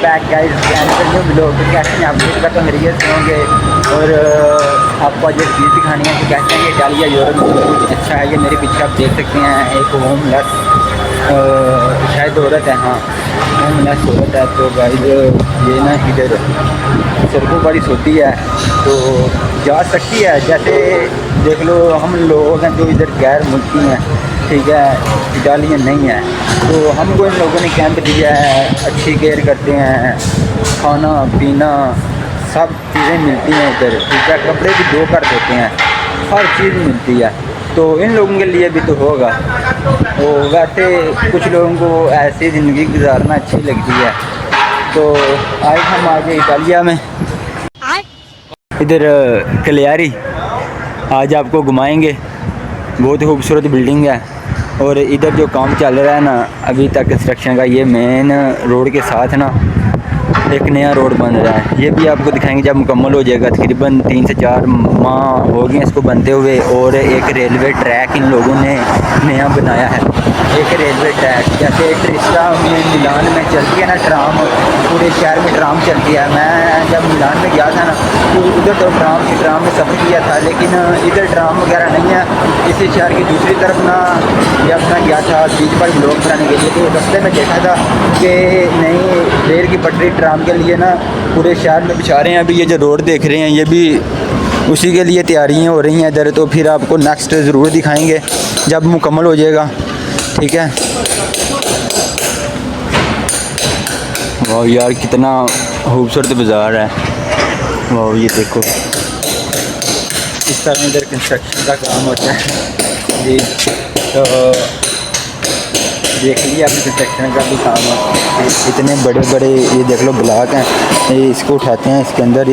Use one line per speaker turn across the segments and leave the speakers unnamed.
Back guys new blog. तो कैसे हैं आप? देख तो मेरी ये सुनोगे और आपको आज एक चीज़ दिखानी है कि कैसे हैं ये डालिया यूरोप में कुछ अच्छा है। ये मेरे पीछे आप देख सकते हैं एक होमलेस शायद औरत है, हाँ होमलेस औरत है। तो गाइस ये ना इधर सड़कों बारिश होती है तो जा सकती है, जैसे देख लो हम लोग हैं जो इधर गैर मुल्की हैं, ठीक है, डालियाँ नहीं है तो हमको इन लोगों ने कैंप दिया है, अच्छी केयर करते हैं, खाना पीना सब चीज़ें मिलती हैं इधर, ठीक है, कपड़े भी धो कर देते हैं, हर चीज़ मिलती है। तो इन लोगों के लिए भी तो होगा। तो वैसे कुछ लोगों को ऐसी ज़िंदगी गुजारना अच्छी लगती है। तो आज हम आ गए इटालिया में, इधर कलियारी, आज आपको घुमाएंगे। बहुत खूबसूरत बिल्डिंग है और इधर जो काम चल रहा है ना अभी तक कंस्ट्रक्शन का, ये मेन रोड के साथ ना एक नया रोड बन रहा है। ये भी आपको दिखाएंगे जब मुकम्मल हो जाएगा। तकरीबन 3 से 4 माह हो गए इसको बनते हुए। और एक रेलवे ट्रैक इन लोगों ने नया बनाया है, एक रेलवे ट्रैक, जैसे ट्रिस्टा में मिलान में चलती है ना ट्राम, पूरे शहर में ट्राम चलती है। मैं जब मिलान में गया था ना तो उधर तो ट्राम में सफ़र किया था, लेकिन इधर ट्राम वगैरह नहीं है। इसी शहर की दूसरी तरफ ना जब मैं गया था बीच पर ब्लॉग बनाने के लिए तो रास्ते में देखा था कि नई रेल की पटरी ट्राम के लिए ना पूरे शहर में बिछा रहे हैं। अभी ये जो रोड देख रहे हैं ये भी उसी के लिए तैयारियां हो रही हैं इधर। तो फिर आपको नेक्स्ट ज़रूर दिखाएंगे जब मुकम्मल हो जाएगा, ठीक है। वाह यार कितना खूबसूरत बाज़ार है, वाह ये देखो इस तरह इधर कंस्ट्रक्शन का काम होता है जी। तो देख लीजिए आपने कंस्ट्रक्शन का भी काम है, इतने बड़े बड़े ये देख लो ब्लॉक हैं, ये इसको उठाते हैं, इसके अंदर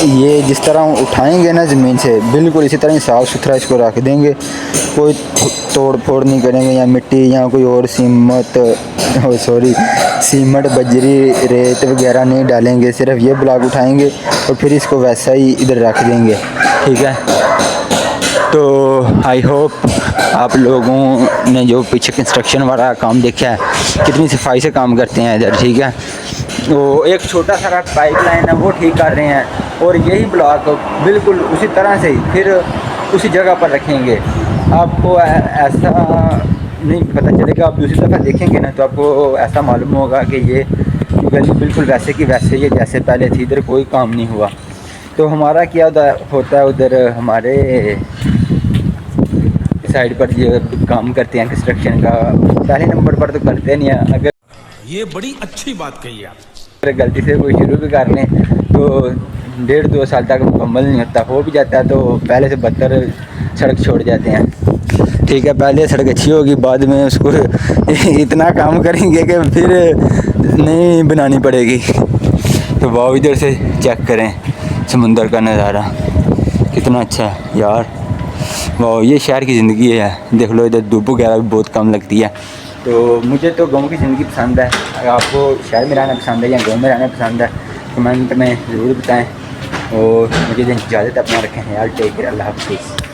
ये जिस तरह उठाएंगे ना ज़मीन से बिल्कुल इसी तरह ही साफ़ सुथरा इसको रख देंगे, कोई तोड़ फोड़ नहीं करेंगे या मिट्टी या कोई और सीमेंट बजरी रेत वगैरह नहीं डालेंगे, सिर्फ ये ब्लॉक उठाएंगे और फिर इसको वैसा ही इधर रख देंगे, ठीक है। तो आई होप आप लोगों ने जो पीछे कंस्ट्रक्शन वाला काम देखा है कितनी सफाई से काम करते हैं इधर, ठीक है। तो एक छोटा सा पाइपलाइन है वो ठीक कर रहे हैं और यही ब्लॉक बिल्कुल उसी तरह से ही फिर उसी जगह पर रखेंगे। आपको ऐसा नहीं पता चलेगा, आप दूसरी दफ़ा देखेंगे ना तो आपको ऐसा मालूम होगा कि ये गली बिल्कुल वैसे की वैसे ही जैसे पहले थी, इधर कोई काम नहीं हुआ। तो हमारा क्या होता है उधर हमारे साइड पर ये काम करते हैं कंस्ट्रक्शन का, पहले नंबर पर तो करते नहीं है। अगर
ये बड़ी अच्छी बात कही आप,
अगर गलती से कोई शुरू भी कर लें तो 1.5-2 साल तक मुकम्मल नहीं होता, हो भी जाता है तो पहले से बदतर सड़क छोड़ जाते हैं, ठीक है। पहले सड़क अच्छी होगी बाद में उसको इतना काम करेंगे कि फिर नहीं बनानी पड़ेगी। तो वाह इधर से चेक करें समुंदर का नज़ारा कितना अच्छा है यार, वाह ये शहर की ज़िंदगी है। देख लो इधर धूप वगैरह भी बहुत कम लगती है। तो मुझे तो गांव की ज़िंदगी पसंद है, अगर आपको शहर में रहना पसंद है या गांव में रहना पसंद है कमेंट में ज़रूर बताएं। और मुझे इजाज़त अपना रखें यार, टेक केयर, अल्लाह हाफ़िज़।